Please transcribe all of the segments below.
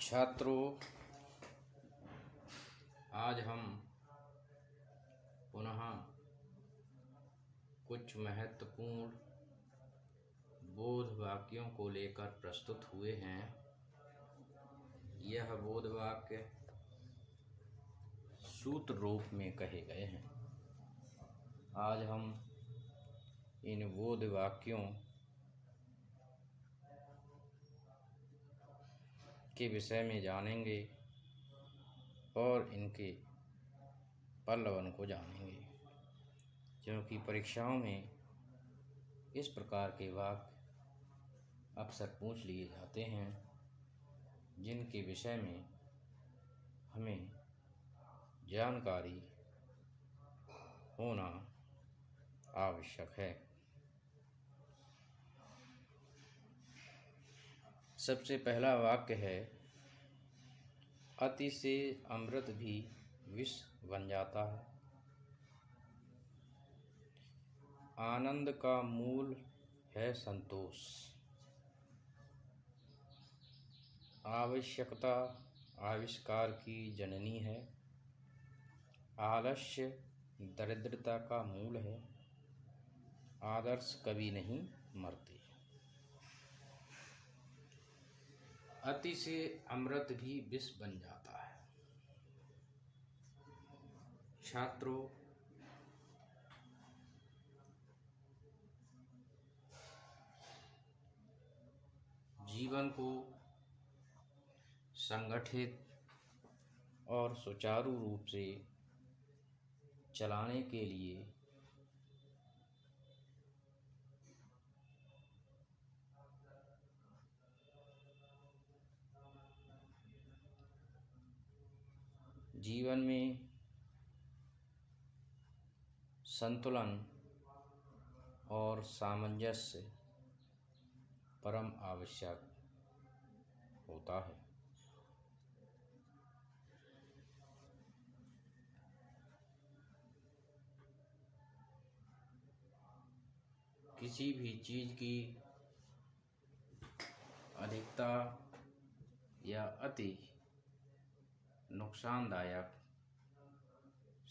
छात्रों, आज हम पुनः कुछ महत्वपूर्ण बोध वाक्यों को लेकर प्रस्तुत हुए हैं। यह बोध वाक्य सूत्र रूप में कहे गए हैं। आज हम इन बोध वाक्यों के विषय में जानेंगे और इनके पल्लवन को जानेंगे, क्योंकि परीक्षाओं में इस प्रकार के वाक्य अक्सर पूछ लिए जाते हैं जिनके विषय में हमें जानकारी होना आवश्यक है। सबसे पहला वाक्य है, अति से अमृत भी विष बन जाता है। आनंद का मूल है संतोष। आवश्यकता आविष्कार की जननी है। आलस्य दरिद्रता का मूल है। आदर्श कभी नहीं मरते। अति से अमृत भी विष बन जाता है। छात्रों, जीवन को संगठित और सुचारू रूप से चलाने के लिए जीवन में संतुलन और सामंजस्य परम आवश्यक होता है। किसी भी चीज की अधिकता या अति नुकसानदायक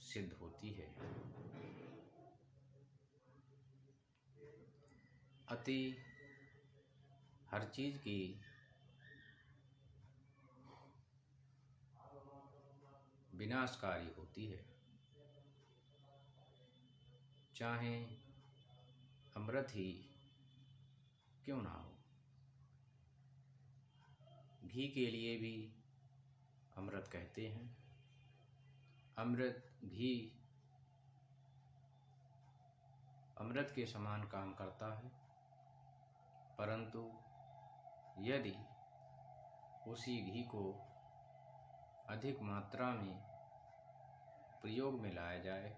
सिद्ध होती है। अति हर चीज की विनाशकारी होती है, चाहे अमृत ही क्यों ना हो। घी के लिए भी अमृत कहते हैं। अमृत घी अमृत के समान काम करता है, परंतु यदि उसी घी को अधिक मात्रा में प्रयोग में लाया जाए,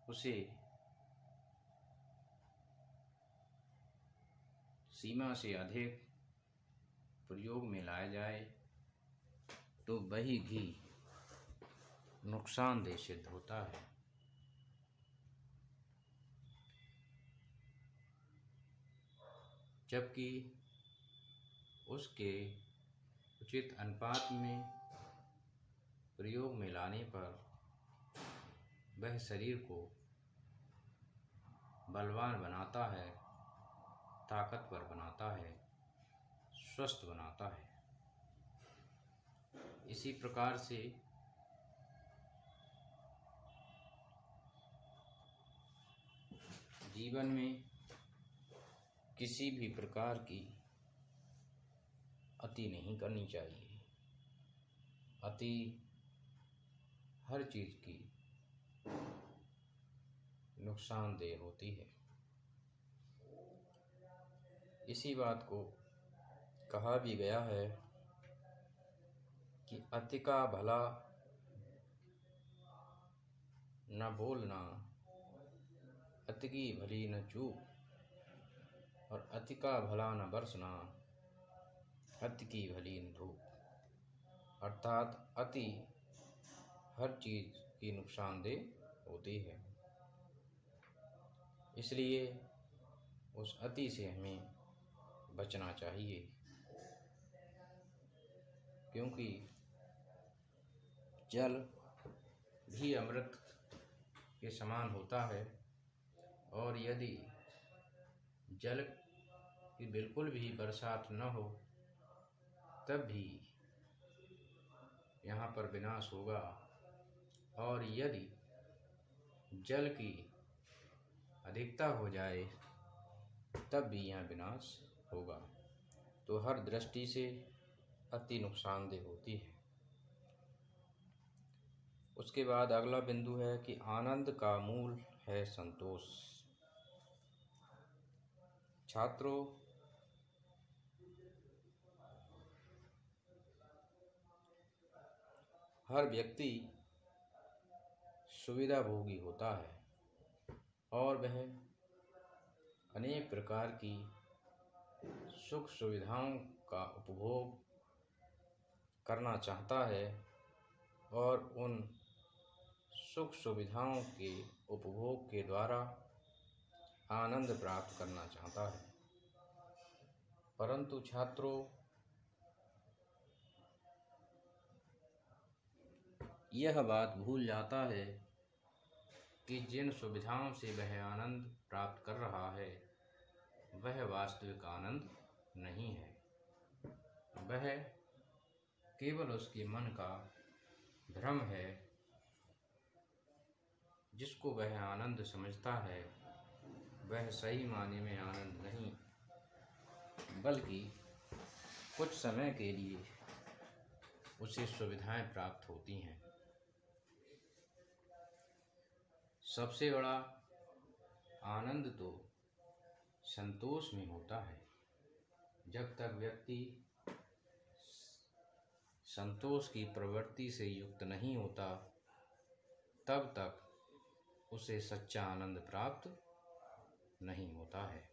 उसे सीमा से अधिक प्रयोग में लाया जाए, तो वही घी नुकसानदेह सिद्ध होता है। जबकि उसके उचित अनुपात में प्रयोग में लाने पर वह शरीर को बलवान बनाता है, ताकतवर बनाता है, स्वस्थ बनाता है। इसी प्रकार से जीवन में किसी भी प्रकार की अति नहीं करनी चाहिए। अति हर चीज की नुकसानदेह होती है। इसी बात को कहा भी गया है कि अति का भला न बोलना, अति की भली न चूक, और अति का भला न बरसना, अति की भली न धूप। अर्थात अति हर चीज की नुकसानदेह होती है। इसलिए उस अति से हमें बचना चाहिए। क्योंकि जल भी अमृत के समान होता है, और यदि जल की बिल्कुल भी बरसात न हो तब भी यहाँ पर विनाश होगा, और यदि जल की अधिकता हो जाए तब भी यहाँ विनाश होगा। तो हर दृष्टि से अति नुकसानदेह होती है। उसके बाद अगला बिंदु है कि आनंद का मूल है संतोष। छात्रों, हर व्यक्ति सुविधा भोगी होता है और वह अनेक प्रकार की सुख सुविधाओं का उपभोग करना चाहता है और उन सुख सुविधाओं के उपभोग के द्वारा आनंद प्राप्त करना चाहता है। परंतु छात्रों, यह बात भूल जाता है कि जिन सुविधाओं से वह आनंद प्राप्त कर रहा है वह वास्तविक आनंद नहीं है। वह केवल उसके मन का भ्रम है। जिसको वह आनंद समझता है वह सही मायने में आनंद नहीं, बल्कि कुछ समय के लिए उसे सुविधाएं प्राप्त होती हैं। सबसे बड़ा आनंद तो संतोष में होता है। जब तक व्यक्ति संतोष की प्रवृत्ति से युक्त नहीं होता तब तक उसे सच्चा आनंद प्राप्त नहीं होता है।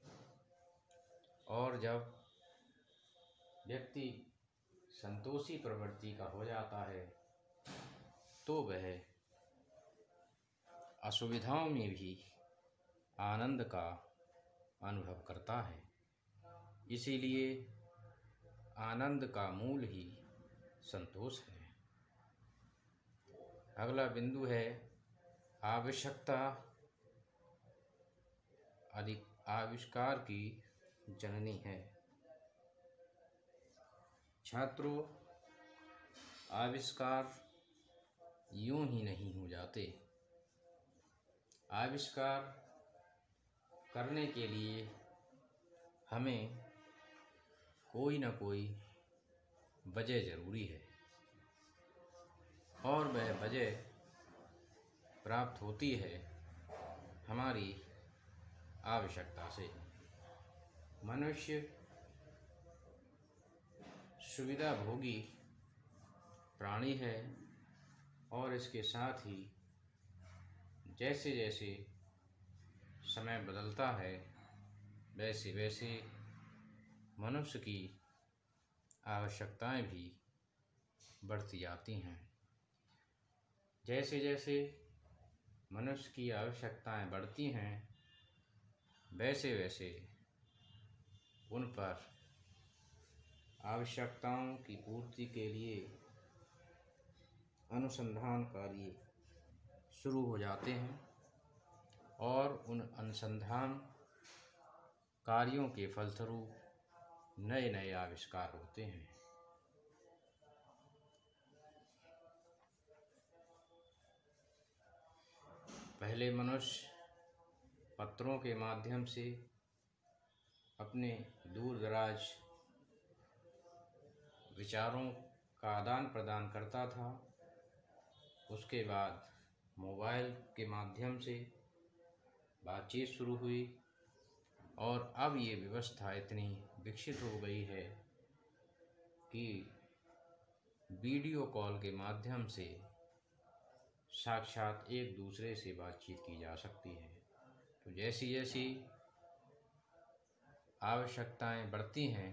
और जब व्यक्ति संतोषी प्रवृत्ति का हो जाता है तो वह असुविधाओं में भी आनंद का अनुभव करता है। इसीलिए आनंद का मूल ही संतोष है। अगला बिंदु है आवश्यकता आविष्कार की जननी है। छात्रों, आविष्कार यूं ही नहीं हो जाते। आविष्कार करने के लिए हमें कोई न कोई वजह जरूरी है, और वह वजह प्राप्त होती है हमारी आवश्यकता से। मनुष्य सुविधा भोगी प्राणी है, और इसके साथ ही जैसे जैसे समय बदलता है वैसे वैसे मनुष्य की आवश्यकताएं भी बढ़ती जाती हैं। जैसे जैसे मनुष्य की आवश्यकताएं बढ़ती हैं वैसे वैसे उन पर आवश्यकताओं की पूर्ति के लिए अनुसंधान कार्य शुरू हो जाते हैं, और उन अनुसंधान कार्यों के फलस्वरूप नए नए आविष्कार होते हैं। पहले मनुष्य पत्रों के माध्यम से अपने दूर दराज विचारों का आदान प्रदान करता था। उसके बाद मोबाइल के माध्यम से बातचीत शुरू हुई, और अब ये व्यवस्था इतनी विकसित हो गई है कि वीडियो कॉल के माध्यम से साक्षात एक दूसरे से बातचीत की जा सकती है। तो जैसी जैसी आवश्यकताएं बढ़ती हैं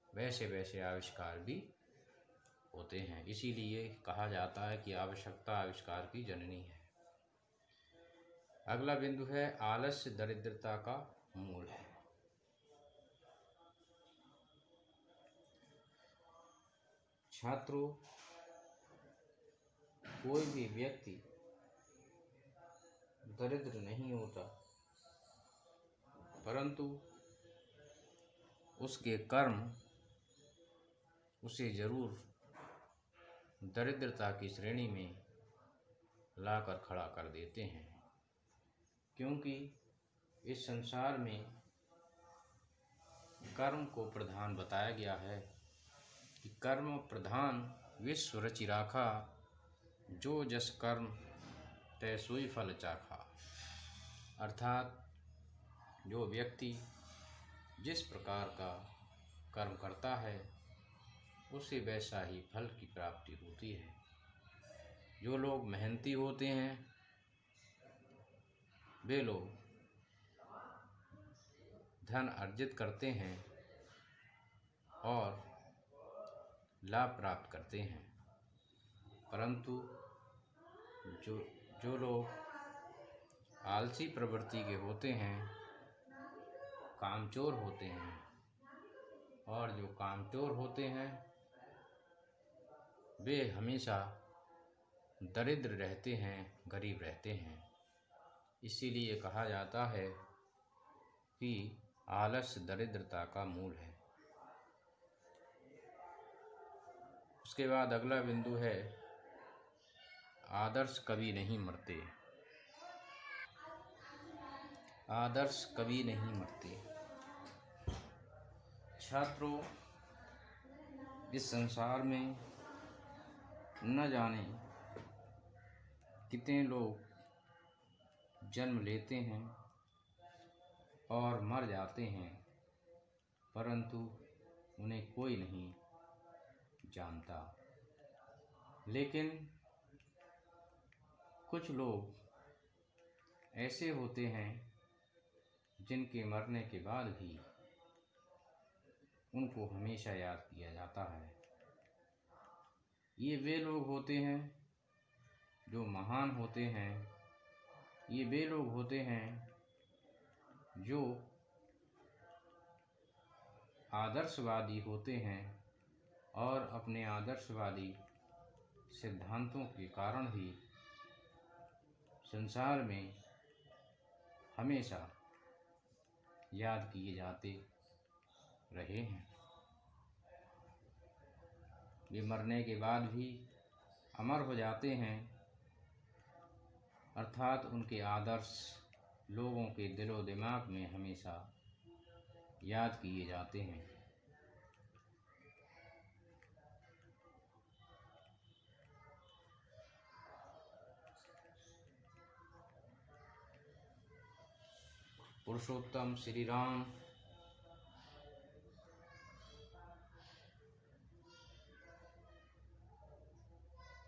वैसे वैसे आविष्कार भी होते हैं। इसीलिए कहा जाता है कि आवश्यकता आविष्कार की जननी है। अगला बिंदु है आलस्य दरिद्रता का मूल है। छात्रों, कोई भी व्यक्ति दरिद्र नहीं होता, परंतु उसके कर्म उसे जरूर दरिद्रता की श्रेणी में लाकर खड़ा कर देते हैं। क्योंकि इस संसार में कर्म को प्रधान बताया गया है कि कर्म प्रधान विश्व रचि राखा, जो जस कर्म तै सोई फल चाखा। अर्थात जो व्यक्ति जिस प्रकार का कर्म करता है उसे वैसा ही फल की प्राप्ति होती है। जो लोग मेहनती होते हैं वे लोग धन अर्जित करते हैं और लाभ प्राप्त करते हैं, परंतु जो लोग आलसी प्रवृत्ति के होते हैं, कामचोर होते हैं, और जो कामचोर होते हैं वे हमेशा दरिद्र रहते हैं, गरीब रहते हैं। इसीलिए कहा जाता है कि आलस्य दरिद्रता का मूल है। उसके बाद अगला बिंदु है आदर्श कभी नहीं मरते। आदर्श कभी नहीं मरते। छात्रों, इस संसार में न जाने कितने लोग जन्म लेते हैं और मर जाते हैं, परंतु उन्हें कोई नहीं जानता। लेकिन कुछ लोग ऐसे होते हैं जिनके मरने के बाद भी उनको हमेशा याद किया जाता है। ये वे लोग होते हैं जो महान होते हैं। ये वे लोग होते हैं जो आदर्शवादी होते हैं और अपने आदर्शवादी सिद्धांतों के कारण ही संसार में हमेशा याद किए जाते रहे हैं। वे मरने के बाद भी अमर हो जाते हैं, अर्थात उनके आदर्श लोगों के दिलो दिमाग में हमेशा याद किए जाते हैं। पुरुषोत्तम श्री राम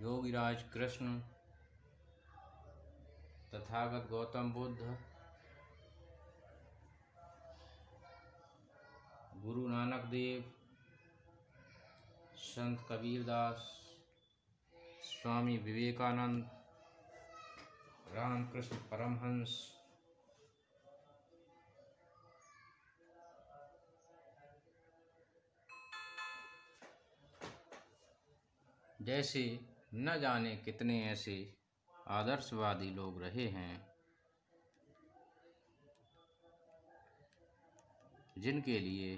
योगीराज कृष्ण, तथागत गौतम बुद्ध, गुरु नानक देव, संत कबीरदास, स्वामी विवेकानंद, रामकृष्ण परमहंस, जैसे न जाने कितने ऐसे आदर्शवादी लोग रहे हैं जिनके लिए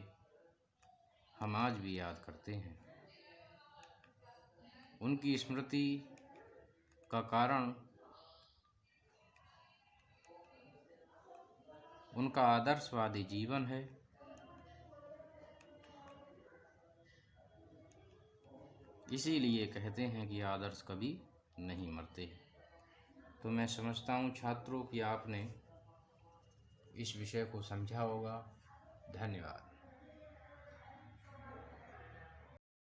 हम आज भी याद करते हैं। उनकी स्मृति का कारण उनका आदर्शवादी जीवन है। इसीलिए कहते हैं कि आदर्श कभी नहीं मरते। तो मैं समझता हूँ छात्रों कि आपने इस विषय को समझा होगा। धन्यवाद।